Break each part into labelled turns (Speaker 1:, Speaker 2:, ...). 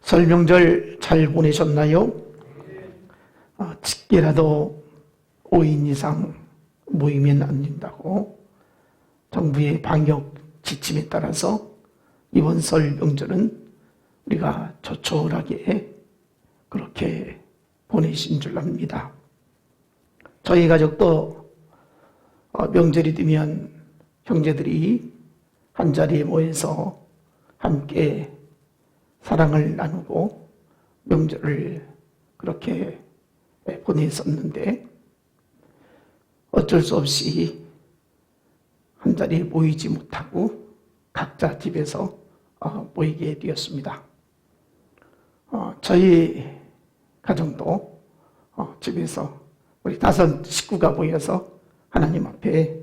Speaker 1: 설 명절 잘 보내셨나요? 집게라도 5인 이상 모이면 안 된다고 정부의 방역 지침에 따라서 이번 설 명절은 우리가 조촐하게 그렇게 보내신 줄 압니다. 저희 가족도 명절이 되면 형제들이 한자리에 모여서 함께 사랑을 나누고 명절을 그렇게 보냈었는데 어쩔 수 없이 한자리에 모이지 못하고 각자 집에서 모이게 되었습니다. 저희 가정도 집에서 우리 5 식구가 모여서 하나님 앞에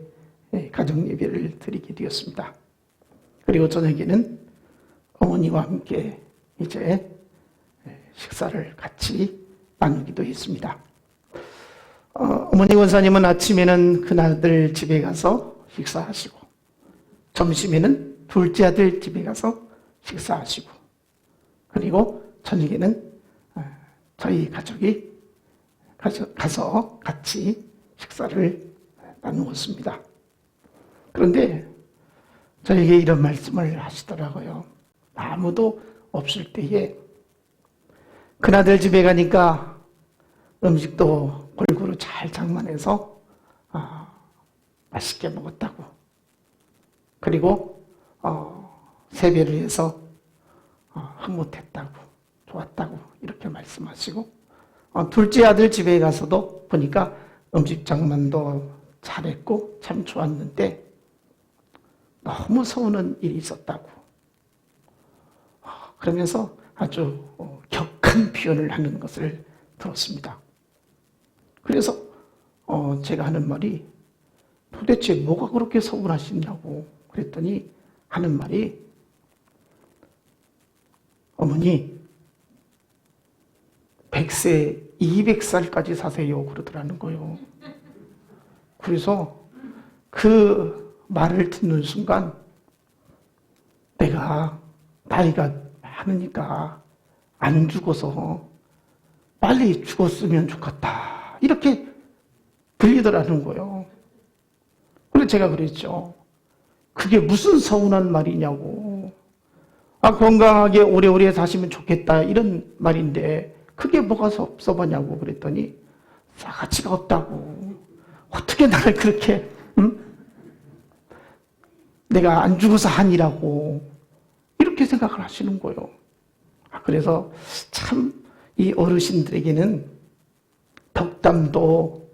Speaker 1: 가정 예배를 드리게 되었습니다. 그리고 저녁에는 어머니와 함께 이제 식사를 같이 나누기도 했습니다. 어머니 원사님은 아침에는 큰아들 집에 가서 식사하시고 점심에는 둘째 아들 집에 가서 식사하시고 그리고 저녁에는 저희 가족이 가서 같이 식사를 나누었습니다. 그런데 저에게 이런 말씀을 하시더라고요. 아무도 없을 때에 큰아들 집에 가니까 음식도 골고루 잘 장만해서 맛있게 먹었다고. 그리고 세배를 해서 흐뭇했다고, 좋았다고 이렇게 말씀하시고 둘째 아들 집에 가서도 보니까 음식 장만도 잘했고 참 좋았는데 너무 서운한 일이 있었다고. 그러면서 아주 격한 표현을 하는 것을 들었습니다. 그래서 제가 하는 말이 도대체 뭐가 그렇게 서운하시냐고 그랬더니 하는 말이 어머니 100세, 200살까지 사세요 그러더라는 거예요. 그래서 그 말을 듣는 순간 내가 나이가 많으니까 안 죽어서 빨리 죽었으면 좋겠다 이렇게 들리더라는 거예요. 그래서 제가 그랬죠. 그게 무슨 서운한 말이냐고. 건강하게 오래오래 사시면 좋겠다 이런 말인데 그게 뭐가 섭섭하냐고 그랬더니 싸가지가 없다고. 어떻게 나를 그렇게 내가 안 죽어서 하니라고 이렇게 생각을 하시는 거예요. 그래서 참 이 어르신들에게는 덕담도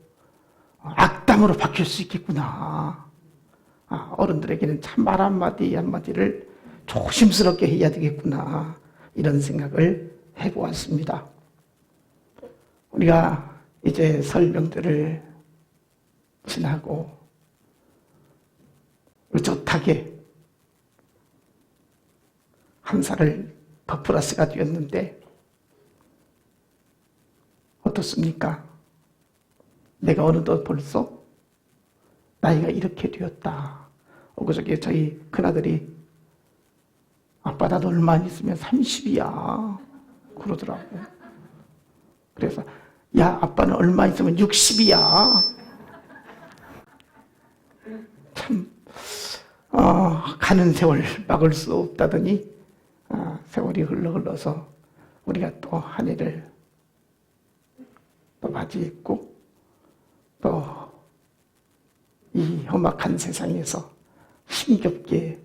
Speaker 1: 악담으로 바뀔 수 있겠구나. 어른들에게는 참 말 한마디 한마디를 조심스럽게 해야 되겠구나 이런 생각을 해보았습니다. 우리가 이제 설 명절을 지나고 의젓하게 한 살을 더 플러스가 되었는데 어떻습니까? 내가 어느덧 벌써 나이가 이렇게 되었다. 그저께 저희 큰아들이 아빠 나도 얼마 안 있으면 30이야 그러더라고. 그래서 야 아빠는 얼마 있으면 60이야. 참 가는 세월 막을 수 없다더니 세월이 흘러서 우리가 또 한 해를 또 맞이했고 또 이 험악한 세상에서 힘겹게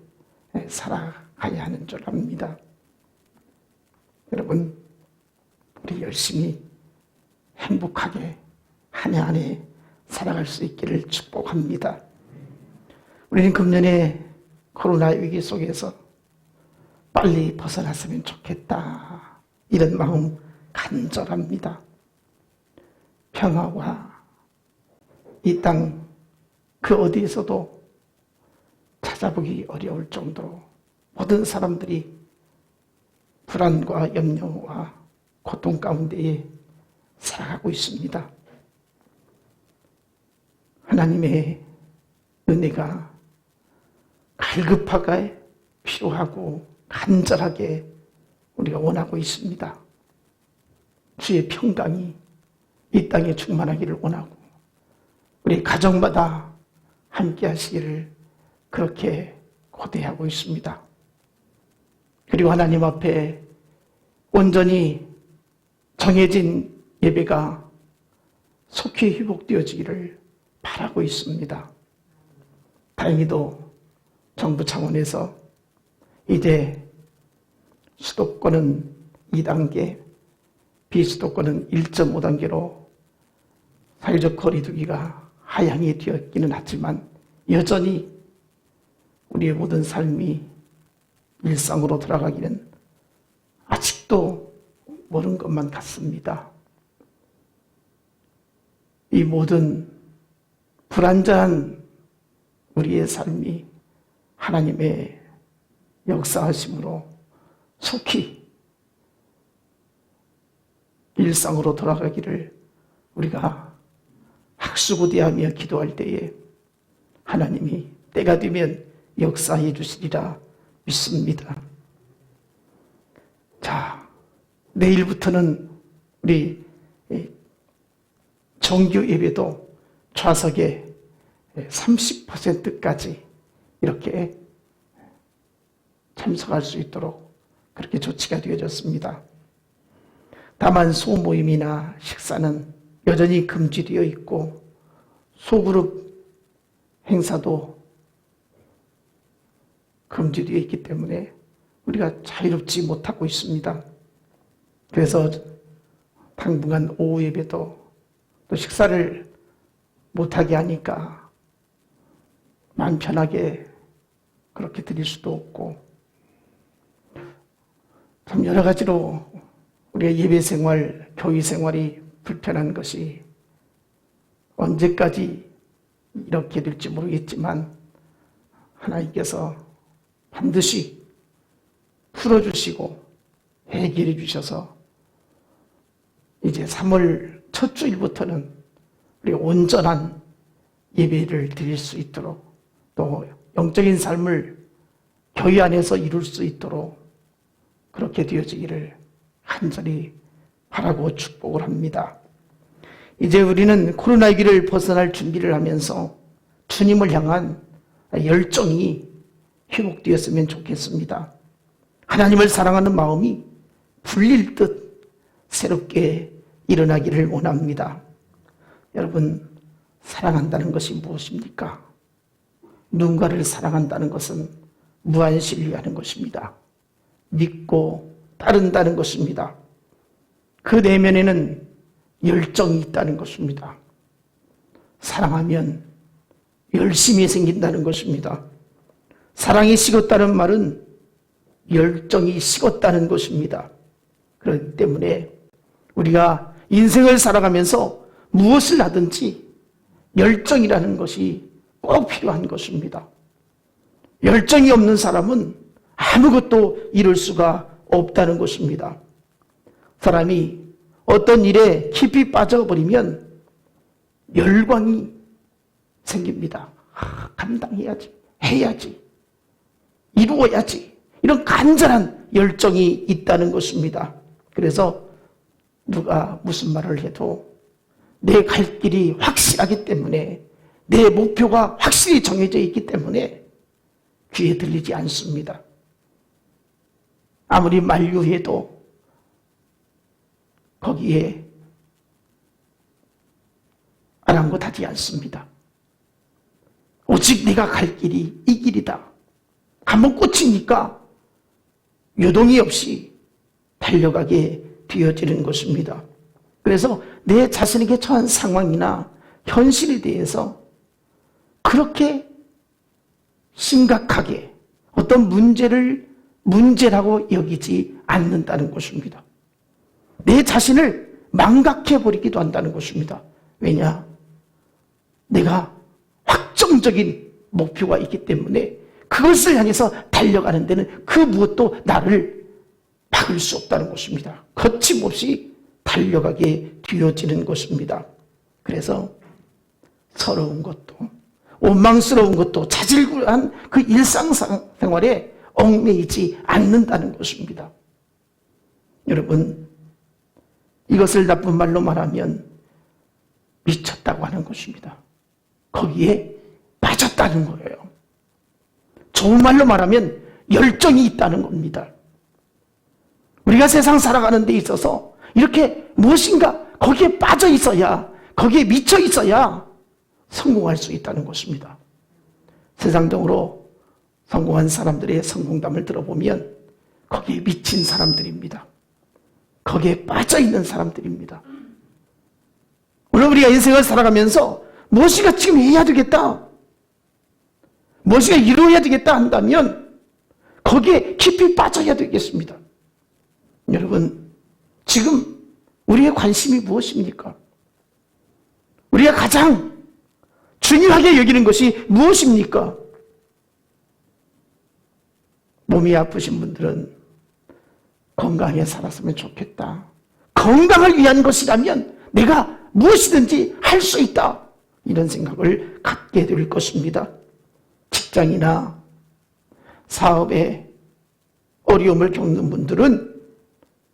Speaker 1: 살아가야 하는 줄 압니다. 여러분 우리 열심히 행복하게 한 해 한 해 살아갈 수 있기를 축복합니다. 우리는 금년에 코로나 위기 속에서 빨리 벗어났으면 좋겠다 이런 마음 간절합니다. 평화와 이 땅 그 어디에서도 찾아보기 어려울 정도로 모든 사람들이 불안과 염려와 고통 가운데에 살아가고 있습니다. 하나님의 은혜가 갈급하게 필요하고 간절하게 우리가 원하고 있습니다. 주의 평강이 이 땅에 충만하기를 원하고 우리 가정마다 함께 하시기를 그렇게 고대하고 있습니다. 그리고 하나님 앞에 온전히 정해진 예배가 속히 회복되어지기를 바라고 있습니다. 다행히도 정부 차원에서 이제 수도권은 2단계, 비수도권은 1.5단계로 사회적 거리두기가 하향이 되었기는 하지만 여전히 우리의 모든 삶이 일상으로 돌아가기는 아직도 모른 것만 같습니다. 이 모든 불안정한 우리의 삶이 하나님의 역사하심으로 속히 일상으로 돌아가기를 우리가 학수고대하며 기도할 때에 하나님이 때가 되면 역사해 주시리라 믿습니다. 자, 내일부터는 우리 정규 예배도 좌석의 30%까지 이렇게 참석할 수 있도록 그렇게 조치가 되어졌습니다. 다만 소모임이나 식사는 여전히 금지되어 있고 소그룹 행사도 금지되어 있기 때문에 우리가 자유롭지 못하고 있습니다. 그래서 당분간 오후 예배도 또 식사를 못하게 하니까 마음 편하게 그렇게 드릴 수도 없고 참 여러 가지로 우리가 예배 생활, 교회 생활이 불편한 것이 언제까지 이렇게 될지 모르겠지만 하나님께서 반드시 풀어주시고 해결해 주셔서 이제 3월 첫 주일부터는 우리 온전한 예배를 드릴 수 있도록 또 영적인 삶을 교회 안에서 이룰 수 있도록 그렇게 되어지기를 간절히 바라고 축복을 합니다. 이제 우리는 코로나 위기를 벗어날 준비를 하면서 주님을 향한 열정이 회복되었으면 좋겠습니다. 하나님을 사랑하는 마음이 불릴 듯 새롭게 일어나기를 원합니다. 여러분, 사랑한다는 것이 무엇입니까? 누군가를 사랑한다는 것은 무한신뢰하는 것입니다. 믿고 따른다는 것입니다. 그 내면에는 열정이 있다는 것입니다. 사랑하면 열심이 생긴다는 것입니다. 사랑이 식었다는 말은 열정이 식었다는 것입니다. 그렇기 때문에 우리가 인생을 살아가면서 무엇을 하든지 열정이라는 것이 꼭 필요한 것입니다. 열정이 없는 사람은 아무것도 이룰 수가 없다는 것입니다. 사람이 어떤 일에 깊이 빠져버리면 열광이 생깁니다. 감당해야지, 해야지, 이루어야지, 이런 간절한 열정이 있다는 것입니다. 그래서 누가 무슨 말을 해도 내 갈 길이 확실하기 때문에, 내 목표가 확실히 정해져 있기 때문에 귀에 들리지 않습니다. 아무리 만류해도 거기에 아랑곳하지 않습니다. 오직 내가 갈 길이 이 길이다. 한번 꽂히니까 요동이 없이 달려가게 되어지는 것입니다. 그래서 내 자신에게 처한 상황이나 현실에 대해서 그렇게 심각하게 어떤 문제를 문제라고 여기지 않는다는 것입니다. 내 자신을 망각해버리기도 한다는 것입니다. 왜냐? 내가 확정적인 목표가 있기 때문에 그것을 향해서 달려가는 데는 그 무엇도 나를 막을 수 없다는 것입니다. 거침없이 달려가게 되어지는 것입니다. 그래서 서러운 것도 원망스러운 것도 자질구레한 그 일상생활에 얽매이지 않는다는 것입니다. 여러분, 이것을 나쁜 말로 말하면 미쳤다고 하는 것입니다. 거기에 빠졌다는 거예요. 좋은 말로 말하면 열정이 있다는 겁니다. 우리가 세상 살아가는 데 있어서 이렇게 무엇인가 거기에 빠져 있어야, 거기에 미쳐 있어야 성공할 수 있다는 것입니다. 세상적으로 성공한 사람들의 성공담을 들어보면 거기에 미친 사람들입니다. 거기에 빠져 있는 사람들입니다. 오늘 우리가 인생을 살아가면서 무엇인가 지금 해야 되겠다, 무엇인가 이루어야 되겠다 한다면 거기에 깊이 빠져야 되겠습니다. 여러분, 지금 우리의 관심이 무엇입니까? 우리가 가장 중요하게 여기는 것이 무엇입니까? 몸이 아프신 분들은 건강하게 살았으면 좋겠다. 건강을 위한 것이라면 내가 무엇이든지 할 수 있다. 이런 생각을 갖게 될 것입니다. 직장이나 사업에 어려움을 겪는 분들은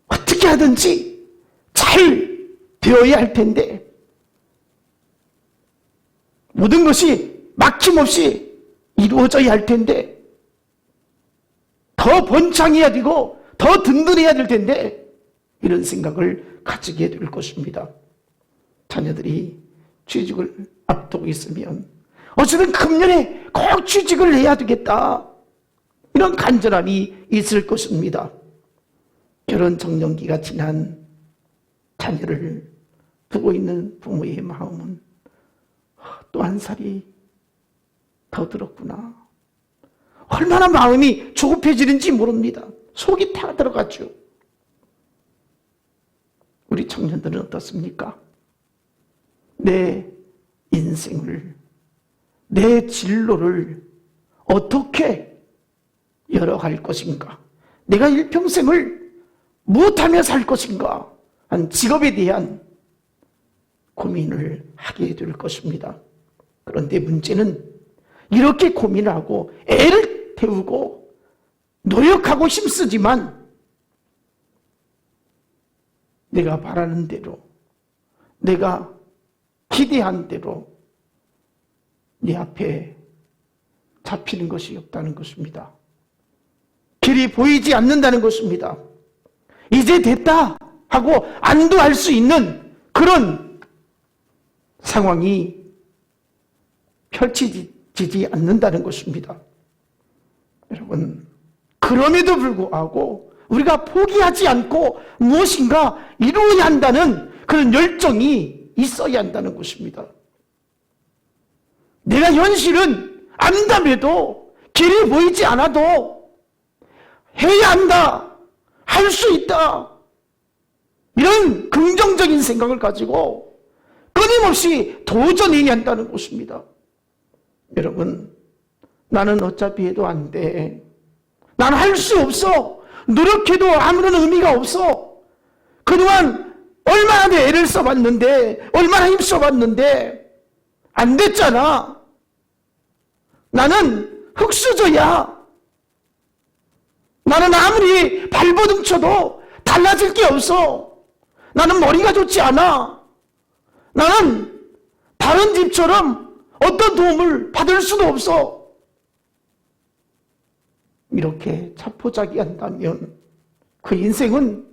Speaker 1: 어떻게 하든지 잘 되어야 할 텐데 모든 것이 막힘없이 이루어져야 할 텐데 더 번창해야 되고 더 든든해야 될 텐데 이런 생각을 가지게 될 것입니다. 자녀들이 취직을 앞두고 있으면 어쨌든 금년에 꼭 취직을 해야 되겠다, 이런 간절함이 있을 것입니다. 결혼 정년기가 지난 자녀를 두고 있는 부모의 마음은 또 한 살이 더 들었구나, 얼마나 마음이 조급해지는지 모릅니다. 속이 타 들어갔죠. 우리 청년들은 어떻습니까? 내 인생을, 내 진로를 어떻게 열어갈 것인가, 내가 일평생을 무엇하며 살 것인가 한 직업에 대한 고민을 하게 될 것입니다. 그런데 문제는 이렇게 고민하고 애를 태우고 노력하고 힘쓰지만 내가 바라는 대로, 내가 기대한 대로 내 앞에 잡히는 것이 없다는 것입니다. 길이 보이지 않는다는 것입니다. 이제 됐다 하고 안도할 수 있는 그런 상황이 펼쳐지지 않는다는 것입니다. 여러분, 그럼에도 불구하고 우리가 포기하지 않고 무엇인가 이루어야 한다는 그런 열정이 있어야 한다는 것입니다. 내가 현실은 안다며도, 길이 보이지 않아도 해야 한다, 할 수 있다, 이런 긍정적인 생각을 가지고 끊임없이 도전해야 한다는 것입니다. 여러분, 나는 어차피 해도 안 돼, 나는 할 수 없어, 노력해도 아무런 의미가 없어, 그동안 얼마나 내 애를 써봤는데, 얼마나 힘써봤는데 안 됐잖아, 나는 흙수저야, 나는 아무리 발버둥 쳐도 달라질 게 없어, 나는 머리가 좋지 않아, 나는 다른 집처럼 어떤 도움을 받을 수도 없어, 이렇게 자포자기한다면 그 인생은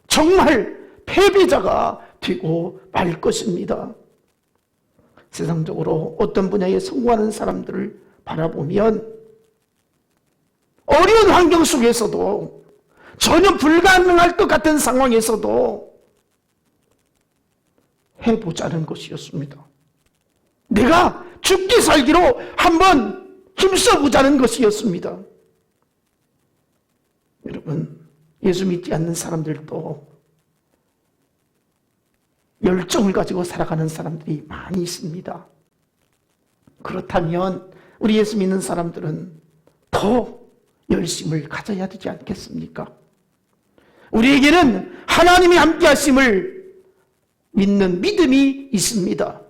Speaker 1: 정말 패배자가 되고 말 것입니다. 세상적으로 어떤 분야에 성공하는 사람들을 바라보면 어려운 환경 속에서도, 전혀 불가능할 것 같은 상황에서도 해보자는 것이었습니다. 내가 죽기 살기로 한번 힘써보자는 것이었습니다. 여러분, 예수 믿지 않는 사람들도 열정을 가지고 살아가는 사람들이 많이 있습니다. 그렇다면 우리 예수 믿는 사람들은 더 열심을 가져야 되지 않겠습니까? 우리에게는 하나님이 함께 하심을 믿는 믿음이 있습니다.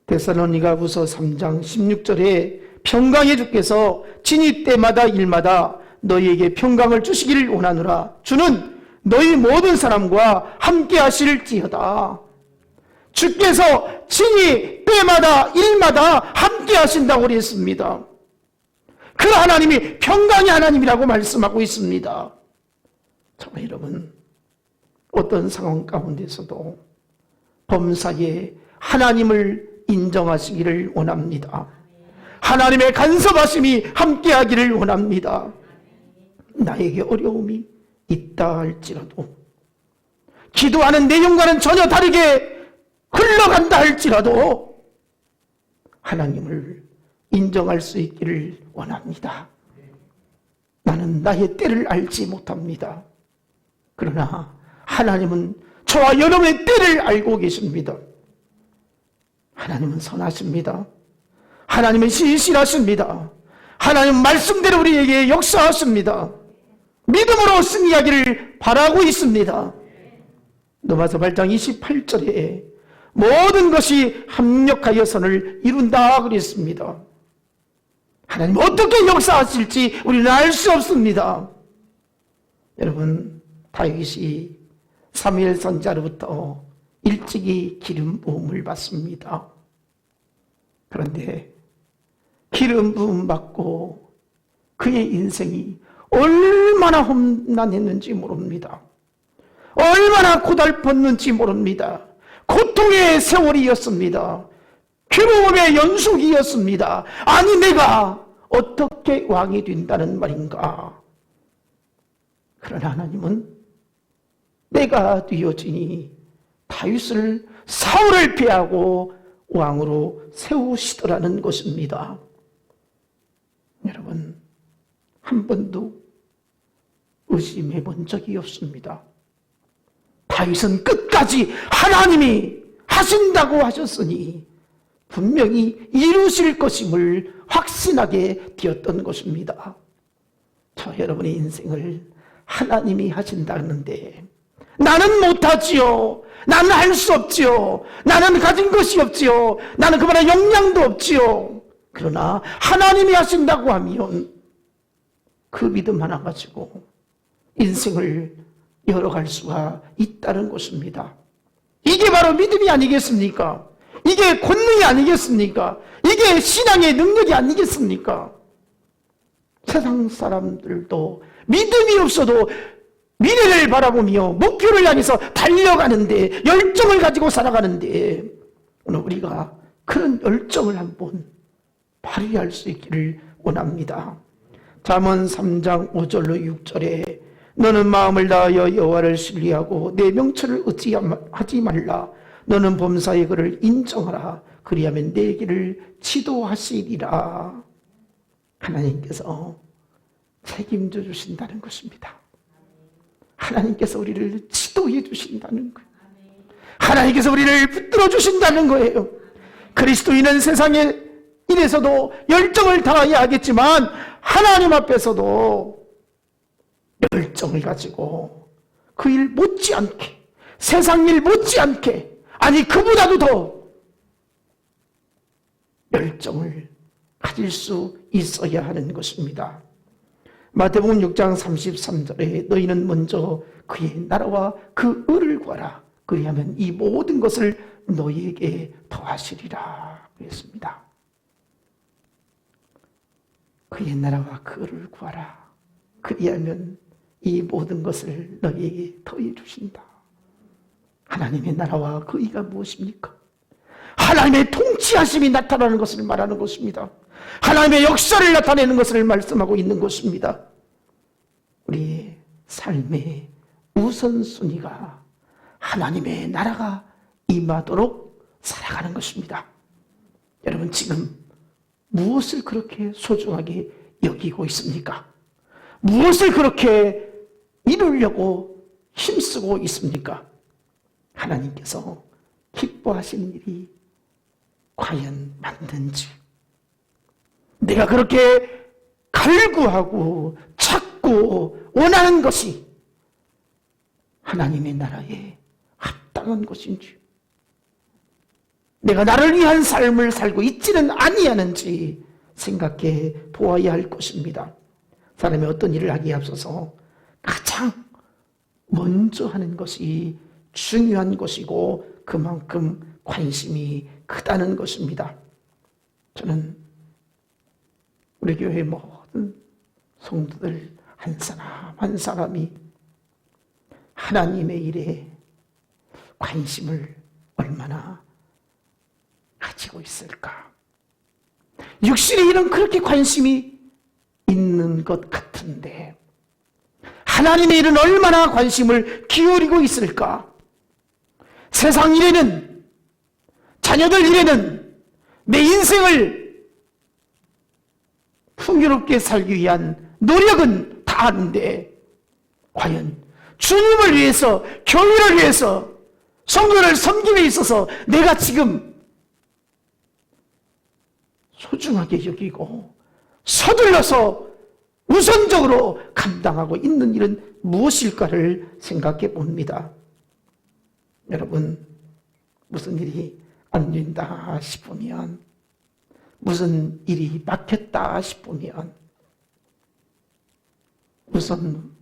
Speaker 1: 데살로니가후서 3장 16절에 평강의 주께서 진입 때마다 일마다 너희에게 평강을 주시기를 원하노라. 주는 너희 모든 사람과 함께 하실지어다. 주께서 친히 때마다 일마다 함께 하신다고 그랬습니다. 그 하나님이 평강의 하나님이라고 말씀하고 있습니다. 저와 여러분, 어떤 상황 가운데서도 범사에 하나님을 인정하시기를 원합니다. 하나님의 간섭하심이 함께하기를 원합니다. 나에게 어려움이 있다 할지라도, 기도하는 내용과는 전혀 다르게 흘러간다 할지라도 하나님을 인정할 수 있기를 원합니다. 나는 나의 때를 알지 못합니다. 그러나 하나님은 저와 여러분의 때를 알고 계십니다. 하나님은 선하십니다. 하나님은 신실하십니다. 하나님은 말씀대로 우리에게 역사하십니다. 믿음으로 승리하기를 바라고 있습니다. 로마서 8장 28절에 모든 것이 합력하여 선을 이룬다 그랬습니다. 하나님 어떻게 역사하실지 우리는 알 수 없습니다. 여러분, 다윗이 사무엘 선지자로부터 일찍이 기름 부음을 받습니다. 그런데 기름 부음 받고 그의 인생이 얼마나 험난했는지 모릅니다. 얼마나 고달팠는지 모릅니다. 고통의 세월이었습니다. 괴로움의 연속이었습니다. 아니, 내가 어떻게 왕이 된다는 말인가? 그러나 하나님은 내가 되어지니 다윗을 사울을 패하고 왕으로 세우시더라는 것입니다. 여러분, 한 번도 의심해 본 적이 없습니다. 다윗은 끝까지 하나님이 하신다고 하셨으니 분명히 이루실 것임을 확신하게 되었던 것입니다. 저 여러분의 인생을 하나님이 하신다는데 나는 못하지요. 나는 할 수 없지요. 나는 가진 것이 없지요. 나는 그만한 역량도 없지요. 그러나 하나님이 하신다고 하면 그 믿음 하나 가지고 인생을 열어갈 수가 있다는 것입니다. 이게 바로 믿음이 아니겠습니까? 이게 권능이 아니겠습니까? 이게 신앙의 능력이 아니겠습니까? 세상 사람들도 믿음이 없어도 미래를 바라보며 목표를 향해서 달려가는데, 열정을 가지고 살아가는데, 오늘 우리가 그런 열정을 한번 발휘할 수 있기를 원합니다. 잠언 3장 5절로 6절에 너는 마음을 다하여 여호와를 신뢰하고 내 명철을 의지하지 말라. 너는 범사의 그를 인정하라. 그리하면 내 길을 지도하시리라. 하나님께서 책임져 주신다는 것입니다. 하나님께서 우리를 지도해 주신다는 거예요. 하나님께서 우리를 붙들어 주신다는 거예요. 그리스도인은 세상에 일에서도 열정을 다해야 하겠지만 하나님 앞에서도 열정을 가지고 그 일 못지않게, 세상 일 못지않게, 아니 그보다도 더 열정을 가질 수 있어야 하는 것입니다. 마태복음 6장 33절에 너희는 먼저 그의 나라와 그 의를 구하라. 그리하면 이 모든 것을 너희에게 더하시리라 그랬습니다. 그의 나라와 그 의를 구하라. 그리하면 이 모든 것을 너희에게 더해 주신다. 하나님의 나라와 그 의가 무엇입니까? 하나님의 통치하심이 나타나는 것을 말하는 것입니다. 하나님의 역사를 나타내는 것을 말씀하고 있는 것입니다. 우리의 삶의 우선순위가 하나님의 나라가 임하도록 살아가는 것입니다. 여러분, 지금 무엇을 그렇게 소중하게 여기고 있습니까? 무엇을 그렇게 이루려고 힘쓰고 있습니까? 하나님께서 기뻐하시는 일이 과연 맞는지, 내가 그렇게 갈구하고 찾고 원하는 것이 하나님의 나라에 합당한 것인지, 내가 나를 위한 삶을 살고 있지는 아니하는지 생각해 보아야 할 것입니다. 사람이 어떤 일을 하기에 앞서서 가장 먼저 하는 것이 중요한 것이고 그만큼 관심이 크다는 것입니다. 저는 우리 교회 모든 성도들 한 사람 한 사람이 하나님의 일에 관심을 얼마나 가지고 있을까? 육신의 일은 그렇게 관심이 있는 것 같은데 하나님의 일은 얼마나 관심을 기울이고 있을까? 세상 일에는, 자녀들 일에는 내 인생을 풍요롭게 살기 위한 노력은 다 하는데 과연 주님을 위해서, 교회를 위해서, 성도를 섬김에 있어서 내가 지금 소중하게 여기고 서둘러서 우선적으로 감당하고 있는 일은 무엇일까를 생각해 봅니다. 여러분, 무슨 일이 안 된다 싶으면, 무슨 일이 막혔다 싶으면 우선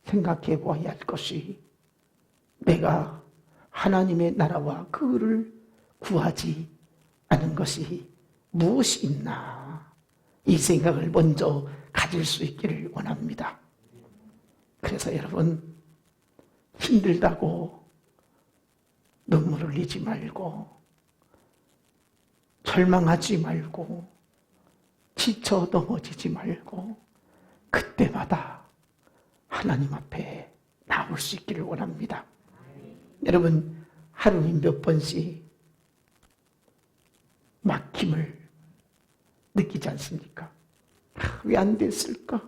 Speaker 1: 생각해 보아야 할 것이 내가 하나님의 나라와 그 의를 구하지 않은 것이 무엇이 있나, 이 생각을 먼저 가질 수 있기를 원합니다. 그래서 여러분, 힘들다고 눈물 흘리지 말고 절망하지 말고 지쳐 넘어지지 말고 그때마다 하나님 앞에 나올 수 있기를 원합니다. 여러분, 하루에 몇 번씩 막힘을 느끼지 않습니까? 왜 안 됐을까?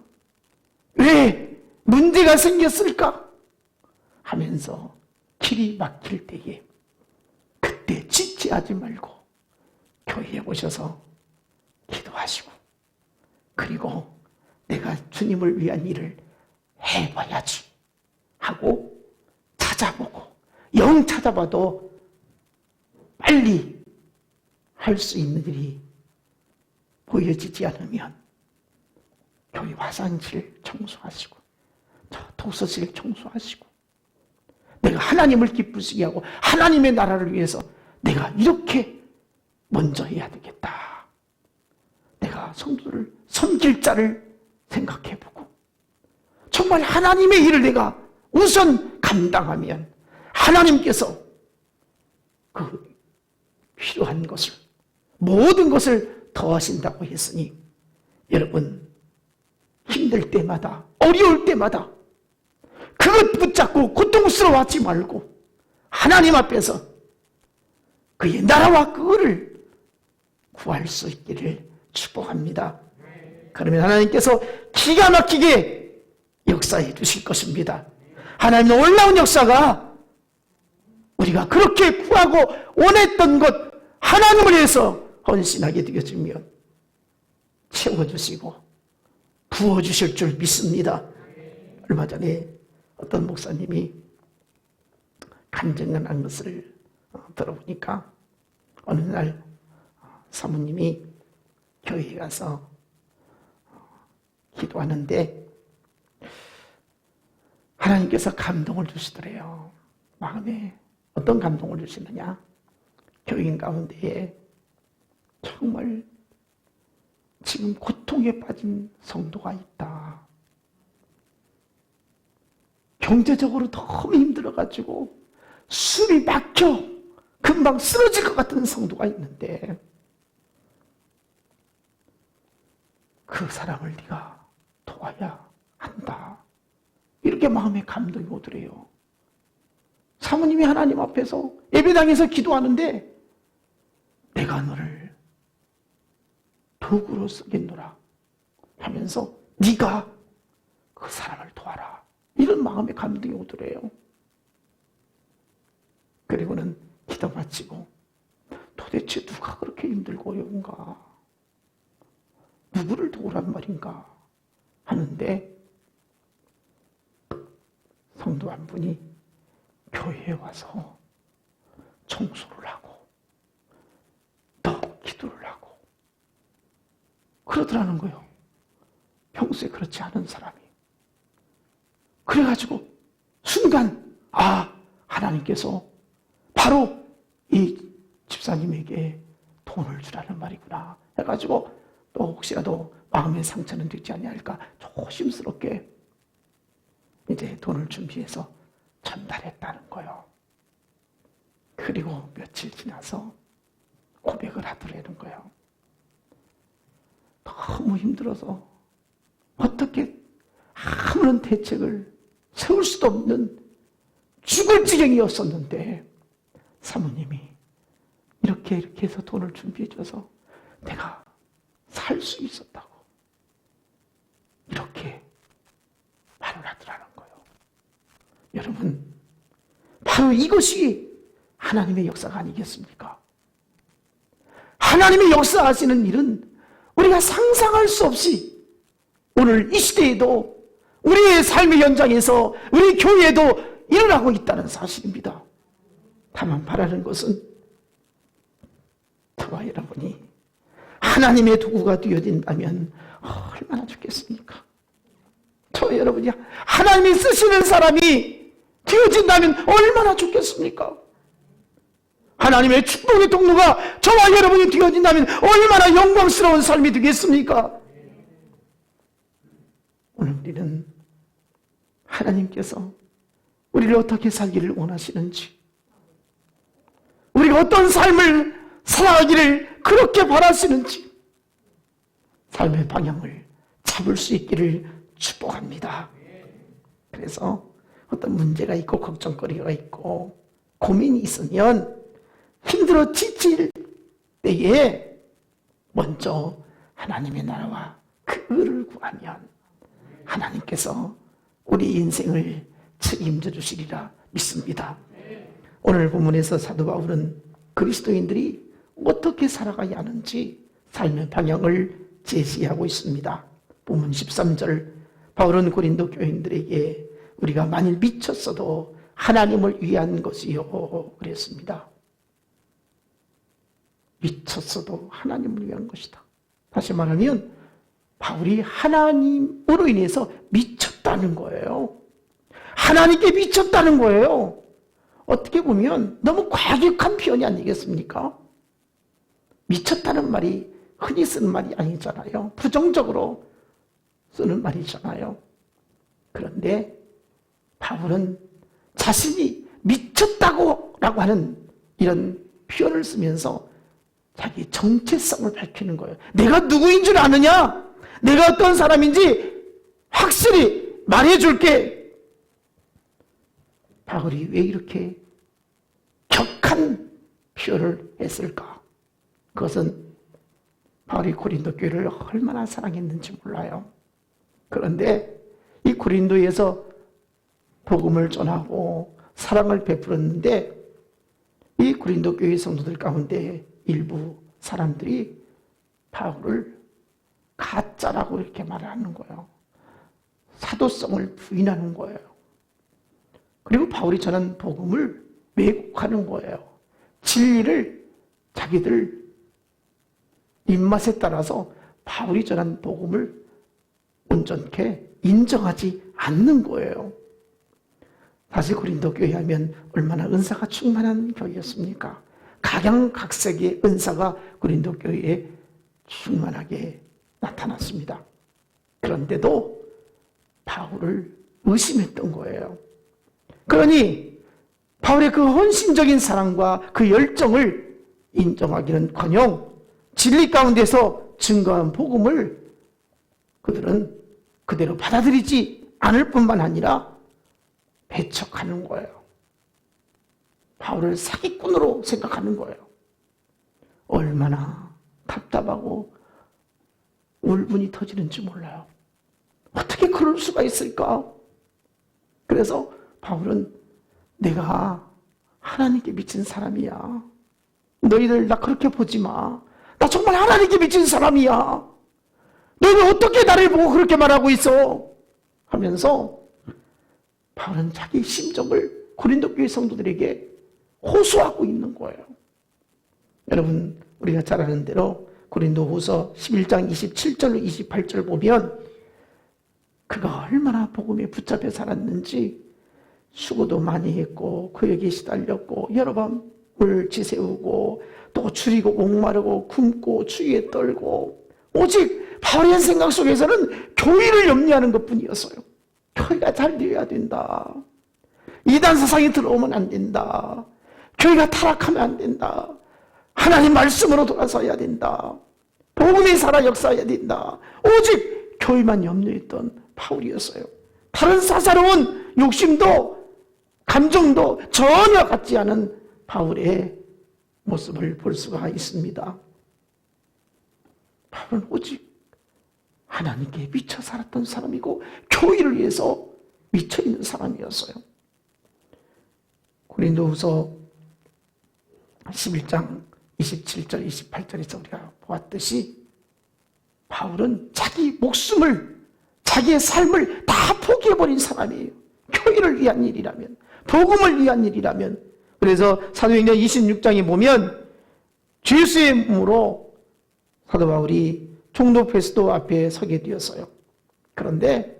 Speaker 1: 왜 문제가 생겼을까? 하면서 길이 막힐 때에 그때 지체하지 말고 교회에 오셔서 기도하시고, 그리고 내가 주님을 위한 일을 해봐야지 하고 찾아보고, 영 찾아봐도 빨리 할 수 있는 일이 보여지지 않으면 교회 화장실 청소하시고 도서실 청소하시고, 내가 하나님을 기쁘시게 하고 하나님의 나라를 위해서 내가 이렇게 먼저 해야 되겠다, 내가 성도를 섬길 자를 생각해보고 정말 하나님의 일을 내가 우선 감당하면 하나님께서 그 필요한 것을, 모든 것을 더하신다고 했으니, 여러분, 힘들 때마다, 어려울 때마다 그것 붙잡고 고통스러워하지 말고 하나님 앞에서 그의 나라와 그거를 구할 수 있기를 축복합니다. 그러면 하나님께서 기가 막히게 역사해 주실 것입니다. 하나님의 놀라운 역사가 우리가 그렇게 구하고 원했던 것 하나님을 위해서 헌신하게 되어지면 채워주시고 부어주실 줄 믿습니다. 얼마 전에 어떤 목사님이 간증을 한 것을 들어보니까, 어느 날 사모님이 교회에 가서 기도하는데 하나님께서 감동을 주시더래요. 마음에 어떤 감동을 주시느냐, 교인 가운데에 정말 지금 고통에 빠진 성도가 있다. 경제적으로 너무 힘들어가지고 숨이 막혀 금방 쓰러질 것 같은 성도가 있는데 그 사람을 네가 도와야 한다. 이렇게 마음에 감동이 오더래요. 사모님이 하나님 앞에서 예배당에서 기도하는데 내가 너를 도구로 쓰겠노라 하면서 네가 그 사람을 도와라, 이런 마음에 감동이 오더래요. 그리고는 기도 마치고 도대체 누가 그렇게 힘들고 어려운가, 누구를 도우란 말인가 하는데 성도 한 분이 교회에 와서 청소를 하고 또 기도를 하고 그러더라는 거예요. 평소에 그렇지 않은 사람이. 그래가지고 숨이 순간 하나님께서 바로 이 집사님에게 돈을 주라는 말이구나 해가지고 또 혹시라도 마음의 상처는 되지 아니할까 조심스럽게 이제 돈을 준비해서 전달했다는 거예요. 그리고 며칠 지나서 고백을 하더라는 거예요. 너무 힘들어서 어떻게 아무런 대책을 세울 수도 없는 죽을 지경이었었는데 사모님이 이렇게 해서 돈을 준비해줘서 내가 살 수 있었다고 이렇게 말을 하더라는 거예요. 여러분, 바로 이것이 하나님의 역사가 아니겠습니까? 하나님의 역사하시는 일은 우리가 상상할 수 없이 오늘 이 시대에도 우리의 삶의 현장에서 우리 교회에도 일어나고 있다는 사실입니다. 다만 바라는 것은 저와 여러분이 하나님의 도구가 되어진다면 얼마나 좋겠습니까? 저와 여러분이 하나님이 쓰시는 사람이 되어진다면 얼마나 좋겠습니까? 하나님의 축복의 통로가 저와 여러분이 되어진다면 얼마나 영광스러운 삶이 되겠습니까? 오늘 우리는 하나님께서 우리를 어떻게 살기를 원하시는지, 우리가 어떤 삶을 살아가기를 그렇게 바라시는지 삶의 방향을 잡을 수 있기를 축복합니다. 그래서 어떤 문제가 있고 걱정거리가 있고 고민이 있으면 힘들어 지칠 때에 먼저 하나님의 나라와 그 의를 구하면 하나님께서 우리 인생을 책임져 주시리라 믿습니다. 오늘 본문에서 사도 바울은 그리스도인들이 어떻게 살아가야 하는지 삶의 방향을 제시하고 있습니다. 본문 13절, 바울은 고린도 교인들에게 우리가 만일 미쳤어도 하나님을 위한 것이요 그랬습니다. 미쳤어도 하나님을 위한 것이다. 다시 말하면 바울이 하나님으로 인해서 미쳤다는 거예요. 하나님께 미쳤다는 거예요. 어떻게 보면 너무 과격한 표현이 아니겠습니까? 미쳤다는 말이 흔히 쓰는 말이 아니잖아요. 부정적으로 쓰는 말이잖아요. 그런데 바울은 자신이 미쳤다고 라고 하는 이런 표현을 쓰면서 자기 정체성을 밝히는 거예요. 내가 누구인 줄 아느냐? 내가 어떤 사람인지 확실히 말해줄게. 바울이 왜 이렇게 격한 표현을 했을까? 그것은 바울이 고린도 교회를 얼마나 사랑했는지 몰라요. 그런데 이 고린도에서 복음을 전하고 사랑을 베풀었는데 이 고린도 교회 성도들 가운데 일부 사람들이 바울을 가짜라고 이렇게 말하는 거예요. 사도성을 부인하는 거예요. 그리고 바울이 전한 복음을 왜곡하는 거예요. 진리를 자기들 입맛에 따라서 바울이 전한 복음을 온전케 인정하지 않는 거예요. 다시 고린도 교회 하면 얼마나 은사가 충만한 교회였습니까? 각양각색의 은사가 고린도 교회에 충만하게 나타났습니다. 그런데도 바울을 의심했던 거예요. 그러니 바울의 그 헌신적인 사랑과 그 열정을 인정하기는커녕 진리 가운데서 증거한 복음을 그들은 그대로 받아들이지 않을 뿐만 아니라 배척하는 거예요. 바울을 사기꾼으로 생각하는 거예요. 얼마나 답답하고 울분이 터지는지 몰라요. 어떻게 그럴 수가 있을까? 그래서 바울은 내가 하나님께 미친 사람이야. 너희들 나 그렇게 보지 마. 나 정말 하나님께 미친 사람이야. 너희는 어떻게 나를 보고 그렇게 말하고 있어? 하면서 바울은 자기 심정을 고린도 교회 성도들에게 호소하고 있는 거예요. 여러분, 우리가 잘 아는 대로 고린도후서 11장 27절로 28절 보면 그가 얼마나 복음에 붙잡혀 살았는지 수고도 많이 했고 구역에 시달렸고 여러 번 물 지새우고 또 줄이고 목마르고 굶고 추위에 떨고 오직 바울의 생각 속에서는 교회를 염려하는 것뿐이었어요. 교회가 잘 되어야 된다. 이단 사상이 들어오면 안 된다. 교회가 타락하면 안 된다. 하나님 말씀으로 돌아서야 된다. 복음이 살아 역사해야 된다. 오직 교회만 염려했던 바울이었어요. 다른 사사로운 욕심도 감정도 전혀 갖지 않은 바울의 모습을 볼 수가 있습니다. 바울은 오직 하나님께 미쳐 살았던 사람이고 교회를 위해서 미쳐 있는 사람이었어요. 고린도후서 11장 27절 28절에서 우리가 보았듯이 바울은 자기 목숨을 자기의 삶을 다 포기해버린 사람이에요. 교회를 위한 일이라면, 복음을 위한 일이라면. 그래서 사도행전 26장에 보면 죄수의 몸으로 사도 바울이 총독 페스도 앞에 서게 되었어요. 그런데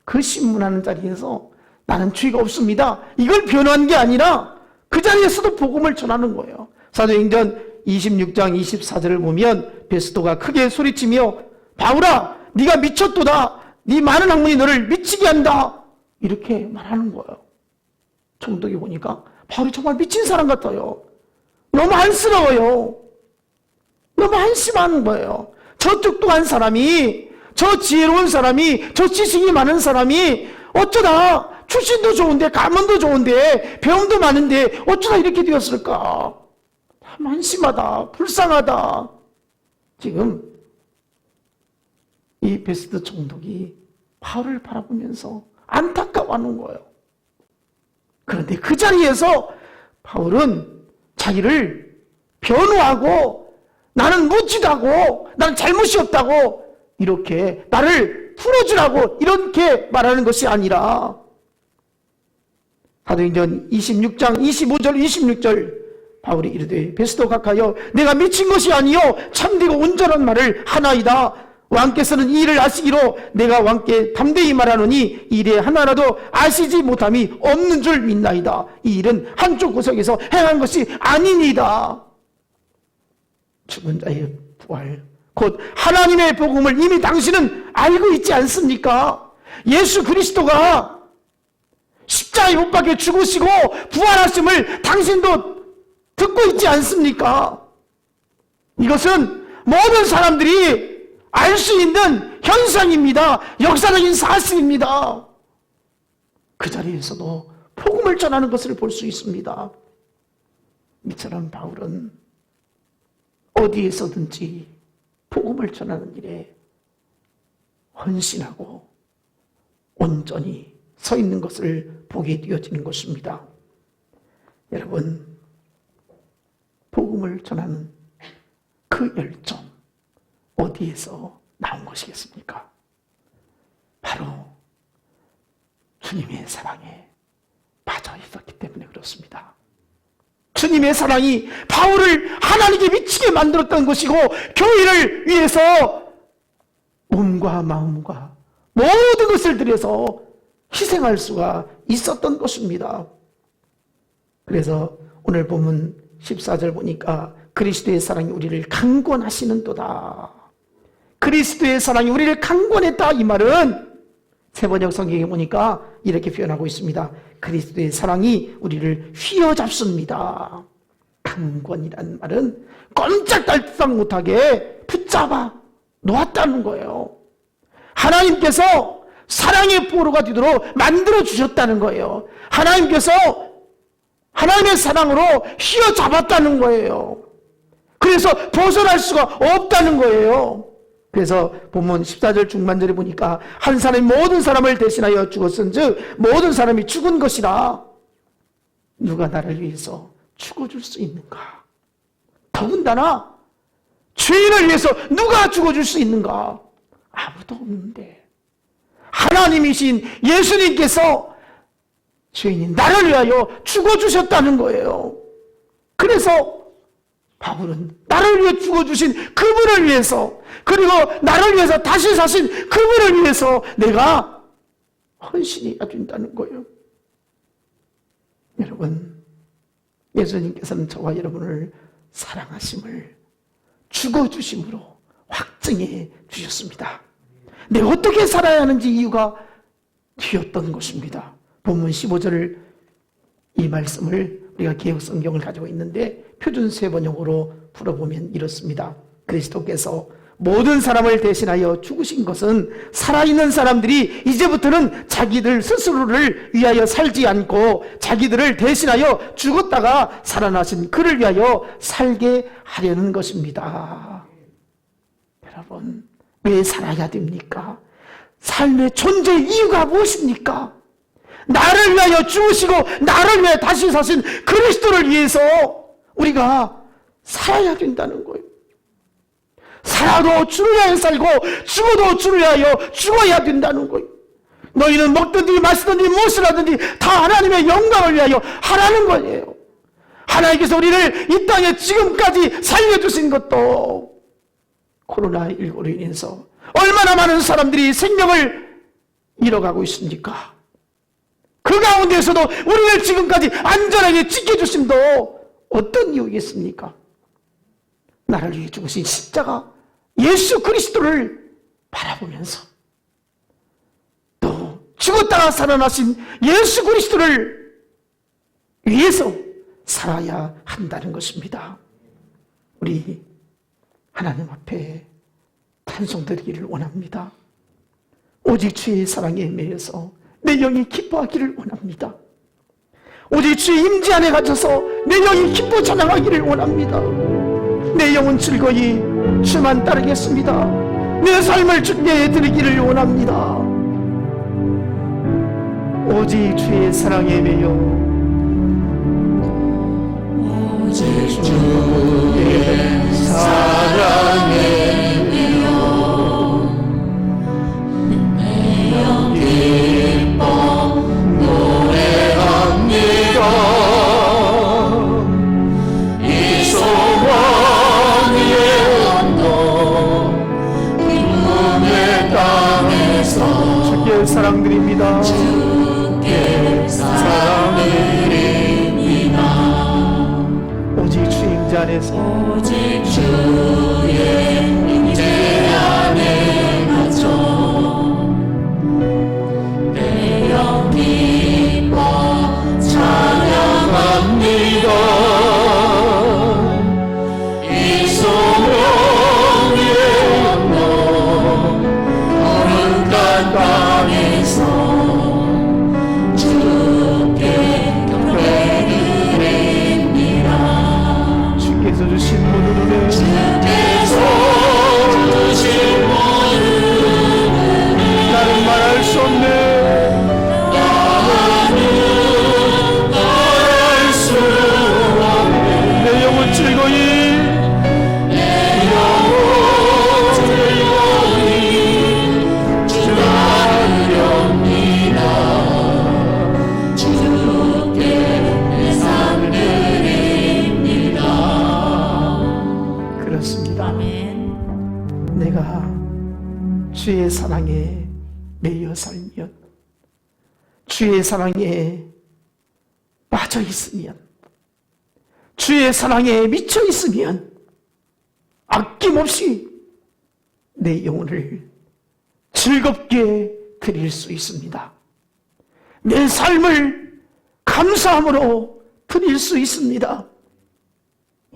Speaker 1: 그 신문하는 자리에서 나는 죄가 없습니다, 이걸 변호한 게 아니라 그 자리에서도 복음을 전하는 거예요. 사도행전 26장 24절을 보면 베스도가 크게 소리치며 바울아 네가 미쳤도다, 네 많은 학문이 너를 미치게 한다, 이렇게 말하는 거예요. 총독이 보니까 바울이 정말 미친 사람 같아요. 너무 안쓰러워요. 너무 한심한 거예요. 저 똑똑한 사람이, 저 지혜로운 사람이, 저 지식이 많은 사람이 어쩌다 출신도 좋은데 가문도 좋은데 배움도 많은데 어쩌다 이렇게 되었을까? 참 한심하다, 불쌍하다. 지금 이 베스트 총독이 바울을 바라보면서 안타까워하는 거예요. 그런데 그 자리에서 바울은 자기를 변호하고 나는 묻지다고, 나는 잘못이 없다고 이렇게 나를 풀어주라고 이렇게 말하는 것이 아니라 사도행전 26장 25절 26절 바울이 이르되 베스도 각하여 내가 미친 것이 아니요 참되고 온전한 말을 하나이다. 왕께서는 이 일을 아시기로 내가 왕께 담대히 말하노니 이 일에 하나라도 아시지 못함이 없는 줄 믿나이다. 이 일은 한쪽 구석에서 행한 것이 아니니다. 죽은 자의 부활, 곧 하나님의 복음을 이미 당신은 알고 있지 않습니까? 예수 그리스도가 십자가에 못 박혀 죽으시고 부활하심을 당신도 듣고 있지 않습니까? 이것은 모든 사람들이 알 수 있는 현상입니다. 역사적인 사실입니다. 그 자리에서도 복음을 전하는 것을 볼 수 있습니다. 이처럼 바울은 어디에서든지 복음을 전하는 일에 헌신하고 온전히 서 있는 것을 보게 되어지는 것입니다. 여러분, 복음을 전하는 그 열정 어디에서 나온 것이겠습니까? 바로 주님의 사랑에 빠져 있었기 때문에 그렇습니다. 주님의 사랑이 바울을 하나님께 미치게 만들었던 것이고 교회를 위해서 몸과 마음과 모든 것을 들여서 희생할 수가 있었던 것입니다. 그래서 오늘 본문 14절 보니까 그리스도의 사랑이 우리를 강권하시는도다. 그리스도의 사랑이 우리를 강권했다. 이 말은 세번역 성경에 보니까 이렇게 표현하고 있습니다. 그리스도의 사랑이 우리를 휘어잡습니다. 강권이란 말은 꼼짝달싹 못하게 붙잡아 놓았다는 거예요. 하나님께서 사랑의 포로가 되도록 만들어 주셨다는 거예요. 하나님께서 하나님의 사랑으로 휘어잡았다는 거예요. 그래서 벗어날 수가 없다는 거예요. 그래서 본문 14절 중반절에 보니까 한 사람이 모든 사람을 대신하여 죽었은즉 모든 사람이 죽은 것이라. 누가 나를 위해서 죽어줄 수 있는가? 더군다나 죄인을 위해서 누가 죽어줄 수 있는가? 아무도 없는데 하나님이신 예수님께서 죄인인 나를 위하여 죽어주셨다는 거예요. 그래서 바울은 나를 위해 죽어주신 그분을 위해서, 그리고 나를 위해서 다시 사신 그분을 위해서 내가 헌신해야 된다는 거예요. 여러분, 예수님께서는 저와 여러분을 사랑하심을 죽어주심으로 확증해 주셨습니다. 내가 어떻게 살아야 하는지 이유가 되었던 것입니다. 본문 15절 이 말씀을 우리가 개역성경을 가지고 있는데 표준 세번역으로 풀어보면 이렇습니다. 그리스도께서 모든 사람을 대신하여 죽으신 것은 살아있는 사람들이 이제부터는 자기들 스스로를 위하여 살지 않고 자기들을 대신하여 죽었다가 살아나신 그를 위하여 살게 하려는 것입니다. 여러분, 왜 살아야 됩니까? 삶의 존재 이유가 무엇입니까? 나를 위하여 죽으시고 나를 위하여 다시 사신 그리스도를 위해서 우리가 살아야 된다는 거예요. 살아도 주를 위하여 살고 죽어도 주를 위하여 죽어야 된다는 거예요. 너희는 먹든지 마시든지 무엇을 하든지 다 하나님의 영광을 위하여 하라는 거예요. 하나님께서 우리를 이 땅에 지금까지 살려주신 것도 코로나19로 인해서 얼마나 많은 사람들이 생명을 잃어가고 있습니까? 그 가운데서도 우리를 지금까지 안전하게 지켜주심도 어떤 이유겠습니까? 나를 위해 죽으신 십자가 예수 그리스도를 바라보면서 또 죽었다가 살아나신 예수 그리스도를 위해서 살아야 한다는 것입니다. 우리 하나님 앞에 찬송드리기를 원합니다. 오직 주의 사랑에 매여서 내 영이 기뻐하기를 원합니다. 오직 주의 임재 안에 갇혀서 내 영이 기뻐 찬양하기를 원합니다. 내 영은 즐거이 주만 따르겠습니다. 내 삶을 주께 드리기를 원합니다. 오직 주의 사랑에 매여
Speaker 2: 오직 주의 사랑에 매여 내 영 기뻐 노래합니다. 이 소원 위에 언덕 기쁨의 땅에서
Speaker 1: 주께 사랑드립니다.
Speaker 2: 주께 사랑드립니다.
Speaker 1: 오직 주의 임재 안에서
Speaker 2: 오직 주의 임재 안에 갇혀 내 영 기뻐 찬양합니다. 이 소명 위에 언덕 거룩한 땅에서 주께 경배드립니다.
Speaker 1: 주께서 주신 모든 은혜
Speaker 2: 주께서 주신 모든
Speaker 1: 나는 말할 수 없네.
Speaker 2: 나는 말할 수 없네.
Speaker 1: 내 영혼 즐거이
Speaker 2: 내 영혼 즐거이 주를 따르렵니다. 주께 상 드립니다.
Speaker 1: 그렇습니다.
Speaker 2: 아멘.
Speaker 1: 내가 주의 사랑에 매여 살면, 주의 사랑에 빠져 있으면, 주의 사랑에 미쳐 있으면 아낌없이 내 영혼을 즐겁게 드릴 수 있습니다. 내 삶을 감사함으로 드릴 수 있습니다.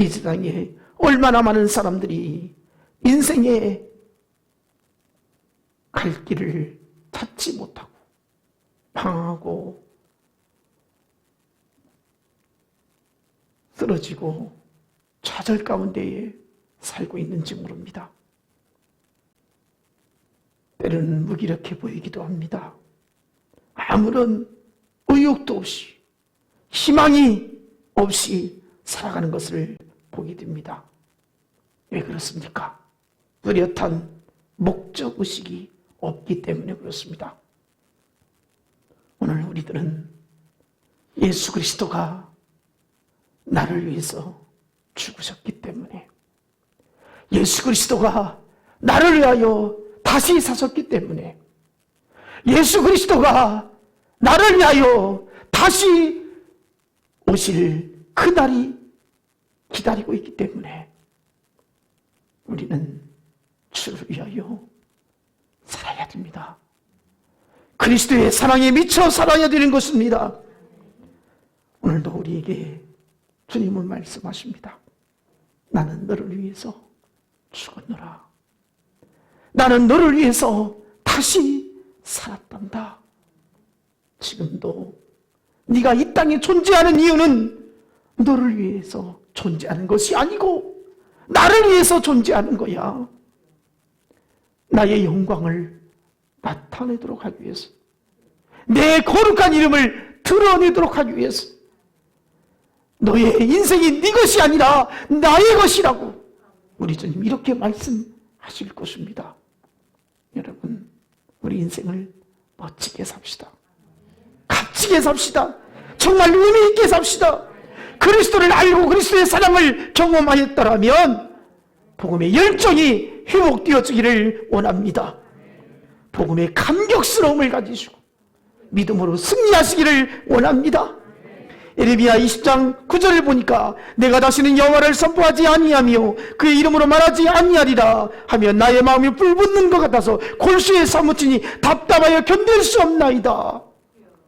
Speaker 1: 이 세상에 얼마나 많은 사람들이 인생에 갈 길을 찾지 못하고 방황하고 쓰러지고 좌절 가운데에 살고 있는지 모릅니다. 때로는 무기력해 보이기도 합니다. 아무런 의욕도 없이 희망이 없이 살아가는 것을 보게 됩니다. 왜 그렇습니까? 뚜렷한 목적의식이 없기 때문에 그렇습니다. 오늘 우리들은 예수 그리스도가 나를 위해서 죽으셨기 때문에, 예수 그리스도가 나를 위하여 다시 사셨기 때문에, 예수 그리스도가 나를 위하여 다시 오실 그날이 기다리고 있기 때문에 우리는 주를 위하여 살아야 됩니다. 그리스도의 사랑에 미쳐 살아야 되는 것입니다. 오늘도 우리에게 주님은 말씀하십니다. 나는 너를 위해서 죽었노라. 나는 너를 위해서 다시 살았단다. 지금도 네가 이 땅에 존재하는 이유는 너를 위해서 존재하는 것이 아니고 나를 위해서 존재하는 거야. 나의 영광을 나타내도록 하기 위해서, 내 거룩한 이름을 드러내도록 하기 위해서, 너의 인생이 네 것이 아니라 나의 것이라고 우리 주님 이렇게 말씀하실 것입니다. 여러분, 우리 인생을 멋지게 삽시다. 값지게 삽시다. 정말 의미 있게 삽시다. 그리스도를 알고 그리스도의 사랑을 경험하였더라면 복음의 열정이 회복되어지기를 원합니다. 복음의 감격스러움을 가지시고 믿음으로 승리하시기를 원합니다. 예레미야 20장 9절을 보니까 내가 다시는 여호와를 선포하지 아니하며 그의 이름으로 말하지 아니하리라 하면 나의 마음이 불붙는 것 같아서 골수에 사무치니 답답하여 견딜 수 없나이다.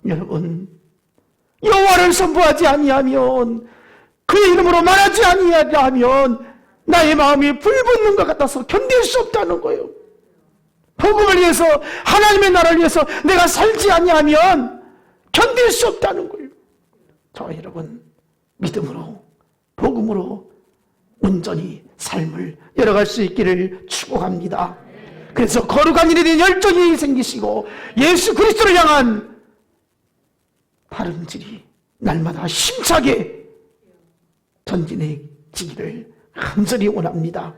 Speaker 1: 여러분, 여호와를 선포하지 아니하면 그의 이름으로 말하지 아니하리라 하면 나의 마음이 불붙는 것 같아서 견딜 수 없다는 거예요. 복음을 위해서, 하나님의 나라를 위해서 내가 살지 아니하면 견딜 수 없다는 거예요. 저와 여러분, 믿음으로 복음으로 온전히 삶을 열어갈 수 있기를 축복합니다. 그래서 거룩한 일에 대한 열정이 생기시고 예수 그리스도를 향한 다름질이 날마다 힘차게 전진해지기를 간절히 원합니다.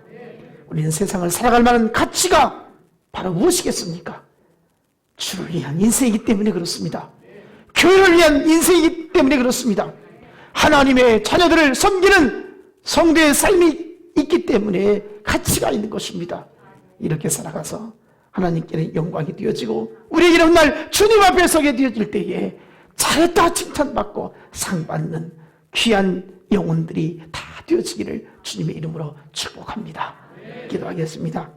Speaker 1: 우리는 세상을 살아갈 만한 가치가 바로 무엇이겠습니까? 주를 위한 인생이기 때문에 그렇습니다. 교회를 위한 인생이기 때문에 그렇습니다. 하나님의 자녀들을 섬기는 성도의 삶이 있기 때문에 가치가 있는 것입니다. 이렇게 살아가서 하나님께는 영광이 되어지고 우리에게는 훗날 주님 앞에 서게 되어질 때에 잘했다 칭찬받고 상 받는 귀한 영혼들이 다 되어지기를 주님의 이름으로 축복합니다. 기도하겠습니다.